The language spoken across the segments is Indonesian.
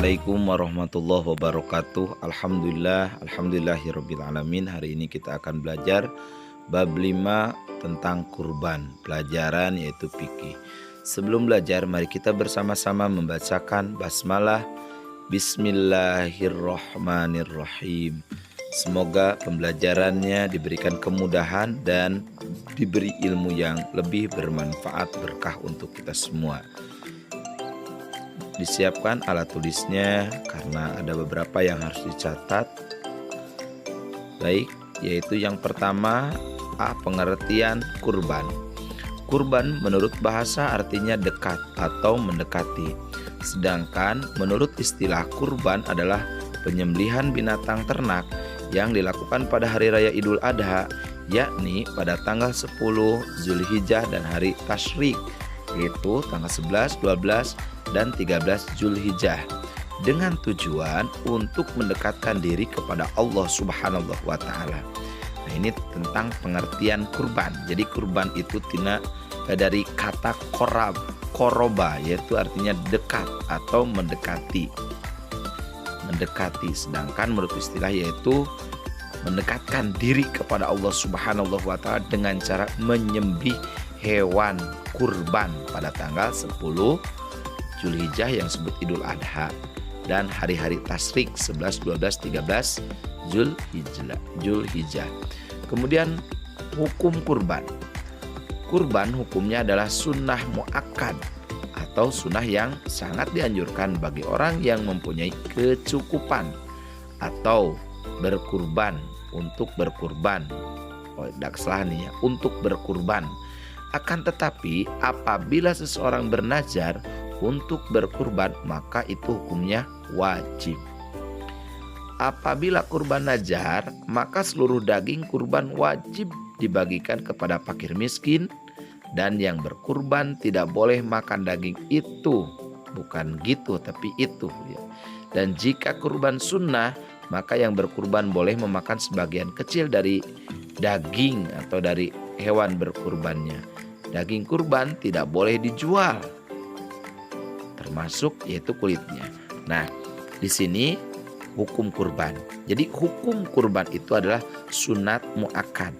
Assalamualaikum warahmatullahi wabarakatuh. Alhamdulillahirabbil alamin. Hari ini kita akan belajar bab 5 tentang kurban. Pelajaran yaitu fikih. Sebelum belajar, mari kita bersama-sama membacakan basmalah. Bismillahirrahmanirrahim. Semoga pembelajarannya diberikan kemudahan dan diberi ilmu yang lebih bermanfaat, berkah untuk kita semua. Disiapkan alat tulisnya karena ada beberapa yang harus dicatat. Baik, yaitu yang pertama, pengertian kurban. Kurban menurut bahasa artinya dekat atau mendekati. Sedangkan menurut istilah kurban adalah penyembelihan binatang ternak yang dilakukan pada hari raya Idul Adha, yakni pada tanggal 10 Zulhijjah dan hari Tasyrik, yaitu tanggal 11, 12, dan 13 Zulhijjah, dengan tujuan untuk mendekatkan diri kepada Allah Subhanahu wa Ta'ala. Nah, ini tentang pengertian kurban. Jadi kurban itu dari kata koroba, yaitu artinya dekat atau mendekati. Sedangkan menurut istilah yaitu mendekatkan diri kepada Allah Subhanahu wa Ta'ala dengan cara menyembelih hewan kurban pada tanggal 10 Zulhijjah yang disebut Idul Adha dan hari-hari Tasyrik 11, 12, 13 Zulhijjah. Kemudian hukum kurban. Kurban hukumnya adalah sunnah muakkad atau sunnah yang sangat dianjurkan bagi orang yang mempunyai kecukupan atau berkurban untuk berkurban. Tidak salah nih ya, untuk berkurban. Akan tetapi apabila seseorang bernazar untuk berkurban, maka itu hukumnya wajib. Apabila kurban nazar, maka seluruh daging kurban wajib dibagikan kepada fakir miskin, dan yang berkurban tidak boleh makan daging itu. Bukan gitu, tapi itu ya. Dan jika kurban sunnah, maka yang berkurban boleh memakan sebagian kecil dari daging atau dari hewan berkurbannya. Daging kurban tidak boleh dijual, termasuk yaitu kulitnya. Nah, di sini hukum kurban. Jadi hukum kurban itu adalah sunat muakkad.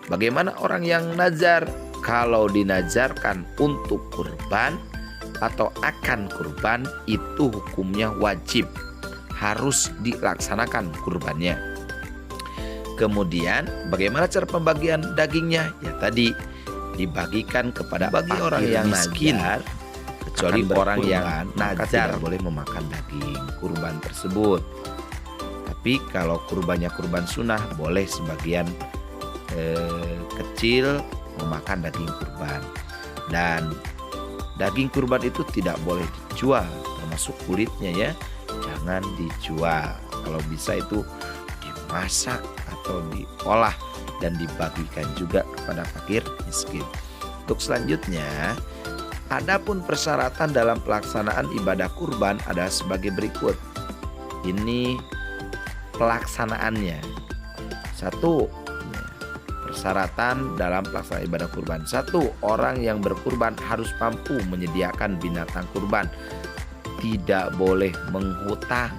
Bagaimana orang yang nazar? Kalau dinazarkan untuk kurban atau akan kurban, itu hukumnya wajib, harus dilaksanakan kurbannya. Kemudian bagaimana cara pembagian dagingnya? Ya tadi dibagikan kepada bagi orang yang miskin, kecuali orang yang nazar boleh memakan daging kurban tersebut. Tapi kalau kurbannya kurban sunnah, boleh sebagian kecil memakan daging kurban. Dan daging kurban itu tidak boleh dijual, termasuk kulitnya ya, jangan dijual. Kalau bisa itu dimasak atau diolah dan dibagikan juga kepada fakir miskin. Untuk selanjutnya, adapun persyaratan dalam pelaksanaan ibadah kurban ada sebagai berikut. Ini pelaksanaannya. 1. Persyaratan dalam pelaksanaan ibadah kurban. 1. Orang yang berkurban harus mampu menyediakan binatang kurban. Tidak boleh menghutang.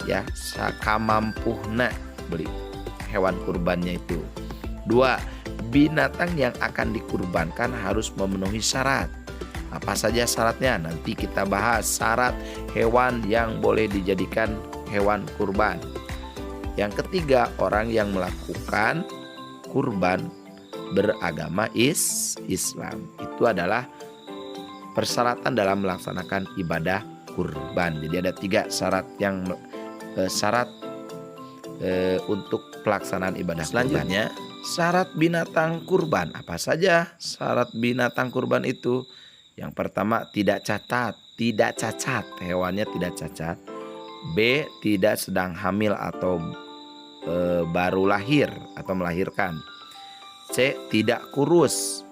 Ya, sakamampuhna beli hewan kurbannya itu. 2. Binatang yang akan dikurbankan harus memenuhi syarat. Apa saja syaratnya? Nanti kita bahas syarat hewan yang boleh dijadikan hewan kurban. Yang ketiga, orang yang melakukan kurban beragama Islam. Itu adalah persyaratan dalam melaksanakan ibadah kurban. Jadi ada 3 syarat untuk pelaksanaan ibadah. Selanjutnya, syarat binatang kurban. Apa saja syarat binatang kurban itu? Yang pertama, tidak cacat, hewannya tidak cacat. B, tidak sedang hamil atau baru lahir atau melahirkan. C, tidak kurus.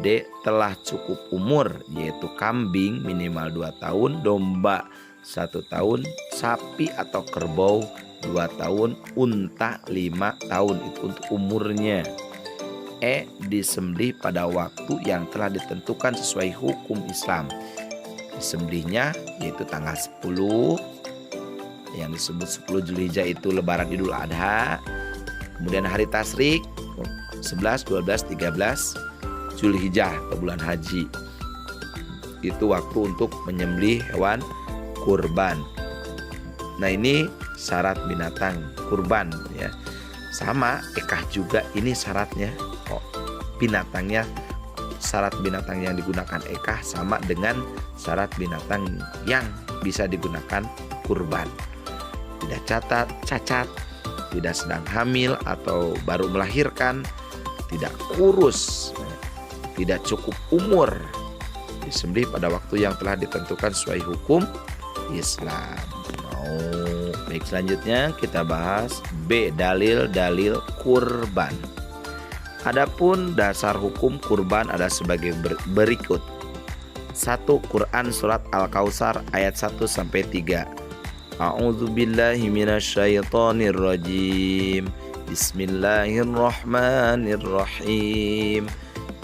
D, telah cukup umur, yaitu kambing minimal 2 tahun, domba 1 tahun, sapi atau kerbau 2 tahun, unta 5 tahun. Itu untuk umurnya. E, disembelih pada waktu yang telah ditentukan sesuai hukum Islam. Disembelihnya yaitu tanggal 10 yang disebut 10 Zulhijjah itu lebaran Idul Adha. Kemudian hari tasyrik 11, 12, 13 Zulhijjah atau bulan haji. Itu waktu untuk menyembelih hewan kurban. Nah, ini syarat binatang kurban ya. Sama ekah juga ini syaratnya. Binatangnya, syarat binatang yang digunakan ekah sama dengan syarat binatang yang bisa digunakan kurban. Tidak cacat, tidak sedang hamil atau baru melahirkan, tidak kurus, tidak cukup umur, disembelih pada waktu yang telah ditentukan sesuai hukum Islam. Baik, selanjutnya kita bahas B, dalil-dalil kurban. Adapun dasar hukum kurban ada sebagai berikut. 1. Quran surat Al-Kautsar ayat 1 sampai 3. A'udzubillahi minasyaitonirrajim. Bismillahirrahmanirrahim.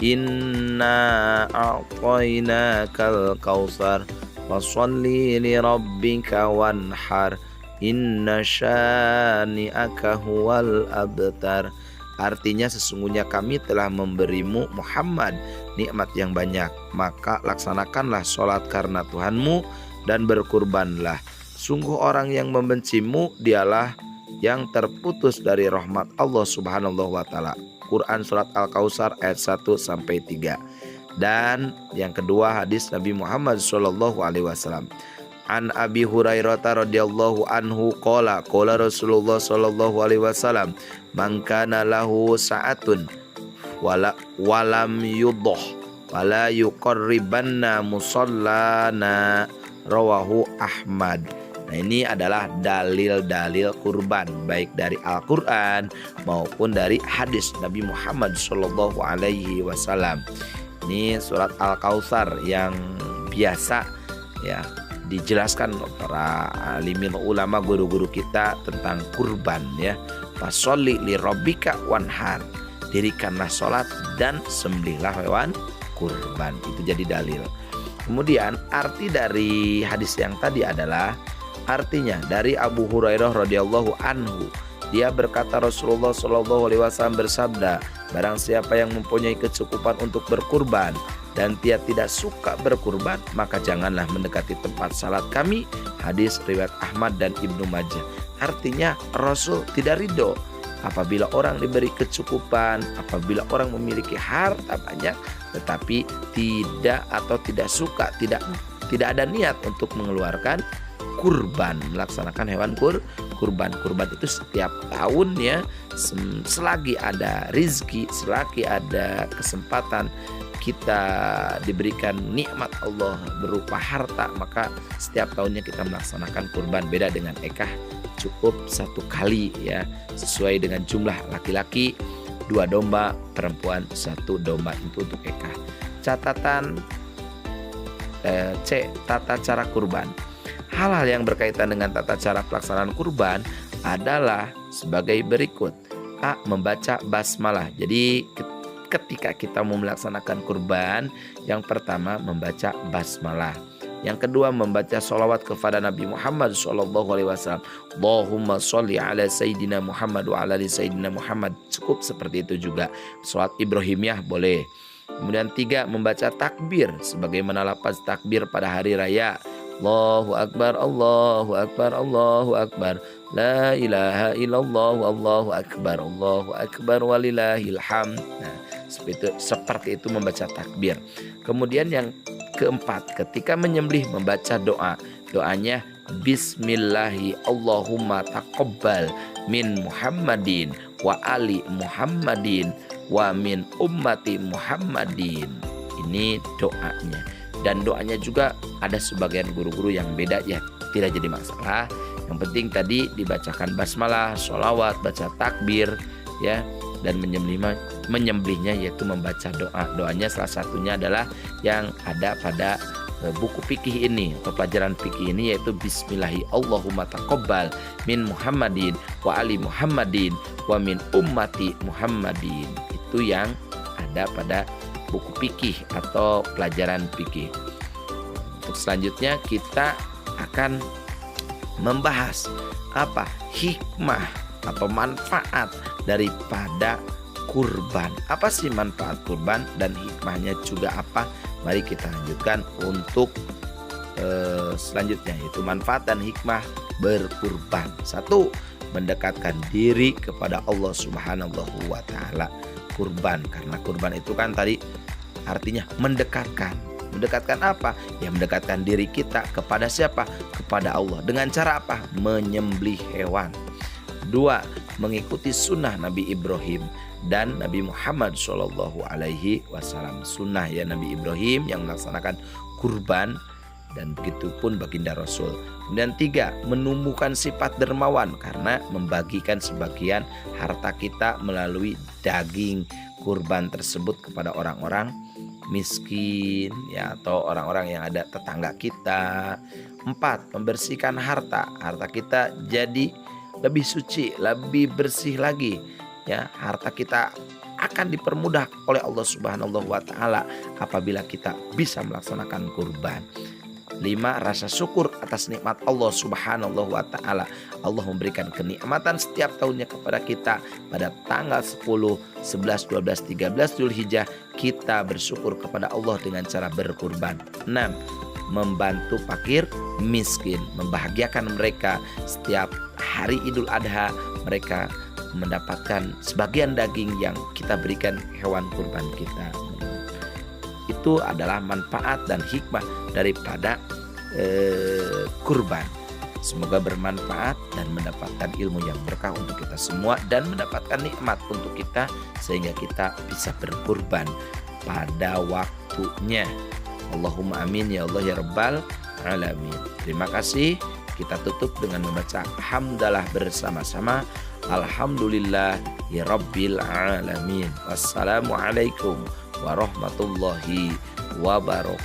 Inna a'tainakal kautsar fasholli lirabbika wanhar. Inna syani'aka huwal abtar. Artinya sesungguhnya kami telah memberimu Muhammad nikmat yang banyak, maka laksanakanlah sholat karena Tuhanmu dan berkurbanlah. Sungguh orang yang membencimu dialah yang terputus dari rahmat Allah Subhanahu wa taala. Quran surat Al-Kautsar ayat 1 sampai 3. Dan yang kedua hadis Nabi Muhammad sallallahu alaihi wasallam. An Abi Hurairah radhiyallahu anhu qala Rasulullah sallallahu alaihi wasallam, man kana lahu sa'atun walam yudh wala yuqarribanna musallana, rawahu Ahmad. Nah, ini adalah dalil-dalil kurban baik dari Al-Qur'an maupun dari hadis Nabi Muhammad sallallahu alaihi wasallam. Ini surat Al-Kautsar yang biasa ya dijelaskan para alimin ulama, guru-guru kita tentang kurban ya. Fasholli lirabbika wanhar. Dirikanlah sholat dan sembelihlah hewan kurban. Itu jadi dalil. Kemudian arti dari hadis yang tadi adalah artinya dari Abu Hurairah radhiyallahu anhu. Dia berkata Rasulullah sallallahu alaihi wasallam bersabda, barang siapa yang mempunyai kecukupan untuk berkurban dan dia tidak suka berkurban, maka janganlah mendekati tempat salat kami. Hadis riwayat Ahmad dan Ibnu Majah. Artinya Rasul tidak ridho apabila orang diberi kecukupan, apabila orang memiliki harta banyak tetapi tidak suka, tidak ada niat untuk mengeluarkan kurban, melaksanakan hewan kurban. Kurban itu setiap tahun ya, selagi ada rizki, selagi ada kesempatan kita diberikan nikmat Allah berupa harta, maka setiap tahunnya kita melaksanakan kurban. Beda dengan ekah, cukup 1 kali ya, sesuai dengan jumlah laki-laki 2 domba, perempuan 1 domba, itu untuk ekah. Catatan C, tata cara kurban. Hal-hal yang berkaitan dengan tata cara pelaksanaan kurban adalah sebagai berikut. A, membaca basmalah. Jadi ketika kita mau melaksanakan kurban, yang pertama membaca basmalah. Yang kedua membaca sholawat kepada Nabi Muhammad SAW. Allahumma sholli ala Sayyidina Muhammad wa ala ali Sayyidina Muhammad. Cukup seperti itu juga. Sholat Ibrahimiyah boleh. Kemudian 3, membaca takbir sebagaimana lafaz takbir pada hari raya. Allahu Akbar, Allahu Akbar, Allahu Akbar, la ilaha illallah, Allahu Akbar, walillahil hamd. Nah, seperti itu membaca takbir. Kemudian yang keempat, ketika menyembelih membaca doa. Doanya Bismillahi Allahumma taqabbal min Muhammadin wa ali Muhammadin wa min ummati Muhammadin. Ini doanya. Dan doanya juga ada sebagian guru-guru yang beda ya, tidak jadi masalah. Yang penting tadi dibacakan basmalah, sholawat, baca takbir ya, dan menyembelihnya yaitu membaca doa. Doanya salah satunya adalah yang ada pada buku fikih ini atau pelajaran fikih ini, yaitu Bismillahi Allahumma taqabbal min Muhammadin wa ali Muhammadin wa min ummati Muhammadin. Itu yang ada pada buku fikih atau pelajaran fikih. Untuk selanjutnya kita akan membahas apa hikmah atau manfaat daripada kurban. Apa sih manfaat kurban dan hikmahnya juga apa? Mari kita lanjutkan untuk selanjutnya, yaitu manfaat dan hikmah berkurban. 1. Mendekatkan diri kepada Allah Subhanahu wa taala. Kurban, karena kurban itu kan tadi artinya mendekatkan. Mendekatkan apa? Ya mendekatkan diri kita kepada siapa? Kepada Allah. Dengan cara apa? Menyembelih hewan. 2. Mengikuti sunnah Nabi Ibrahim dan Nabi Muhammad SAW. Sunnah ya Nabi Ibrahim yang melaksanakan kurban, dan begitu pun baginda Rasul. Kemudian 3. Menumbuhkan sifat dermawan karena membagikan sebagian harta kita melalui daging kurban tersebut kepada orang-orang miskin ya, atau orang-orang yang ada tetangga kita. 4. Membersihkan harta kita jadi lebih suci, lebih bersih lagi ya. Harta kita akan dipermudah oleh Allah Subhanahu wa taala apabila kita bisa melaksanakan kurban. 5. Rasa syukur atas nikmat Allah Subhanahu wa taala. Allah memberikan kenikmatan setiap tahunnya kepada kita. Pada tanggal 10, 11, 12, 13 Zulhijjah kita bersyukur kepada Allah dengan cara berkurban. 6. Membantu fakir miskin, membahagiakan mereka. Setiap hari Idul Adha mereka mendapatkan sebagian daging yang kita berikan hewan kurban kita. Itu adalah manfaat dan hikmah daripada kurban. Semoga bermanfaat dan mendapatkan ilmu yang berkah untuk kita semua, dan mendapatkan nikmat untuk kita sehingga kita bisa berkurban pada waktunya. Allahumma amin ya Allah ya rabbal alamin. Terima kasih. Kita tutup dengan membaca hamdalah bersama-sama. Alhamdulillah ya rabbil alamin. Wassalamualaikum warahmatullahi wabarakatuh.